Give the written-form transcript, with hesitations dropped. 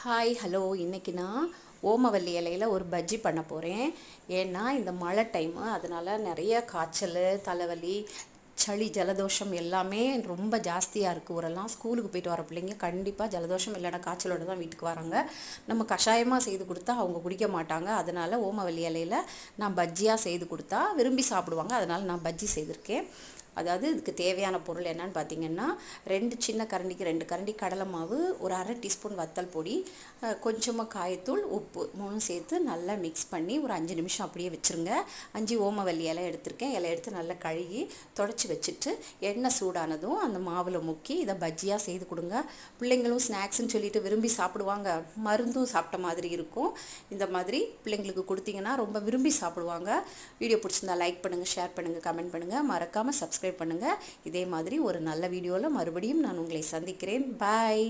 Hi hello இன்றைக்கி நான் ஓமவல்லி இலையில் ஒரு பஜ்ஜி பண்ண போகிறேன். ஏன்னா இந்த மழை டைமு, அதனால் நிறைய காய்ச்சல், தலைவலி, சளி, ஜலதோஷம் எல்லாமே ரொம்ப ஜாஸ்தியாக இருக்குது. ஊரெல்லாம் ஸ்கூலுக்கு போயிட்டு வர பிள்ளைங்க கண்டிப்பாக ஜலதோஷம் இல்லைனா காய்ச்சலோடு தான் வீட்டுக்கு வராங்க. நம்ம கஷாயமாக செய்து கொடுத்தா அவங்க குடிக்க மாட்டாங்க. அதனால் ஓமவல்லி இலையில் நான் பஜ்ஜியாக செய்து கொடுத்தா விரும்பி சாப்பிடுவாங்க. அதனால் நான் பஜ்ஜி செய்திருக்கேன். அதாவது இதுக்கு தேவையான பொருள் என்னன்னு பார்த்தீங்கன்னா, 2 சின்ன கரண்டிக்கு 2 கரண்டி கடலை மாவு, ஒரு அரை டீஸ்பூன் வத்தல் பொடி, கொஞ்சமாக காயத்தூள், உப்பு 3 சேர்த்து நல்லா மிக்ஸ் பண்ணி ஒரு 5 நிமிஷம் அப்படியே வச்சுருங்க. 5 ஓமவல்லி இலை எடுத்திருக்கேன். இலை எடுத்து நல்லா கழுகி தொடச்சி வச்சுட்டு எண்ணெய் சூடானதும் அந்த மாவில் முக்கி இதை பஜ்ஜியாக செய்து கொடுங்க. பிள்ளைங்களும் ஸ்நாக்ஸ்ன்னு சொல்லிட்டு விரும்பி சாப்பிடுவாங்க. மருந்தும் சாப்பிட்ட மாதிரி இருக்கும். இந்த மாதிரி பிள்ளைங்களுக்கு கொடுத்தீங்கன்னா ரொம்ப விரும்பி சாப்பிடுவாங்க. வீடியோ பிடிச்சிருந்தா லைக் பண்ணுங்கள், ஷேர் பண்ணுங்கள், கமெண்ட் பண்ணுங்கள், மறக்காமல் சப்ஸ்கிரைப் பண்ணுங்கள். இதே மாதிரி ஒரு நல்ல வீடியோவில் மறுபடியும் நான் உங்களை சந்திக்கிறேன். பாய்.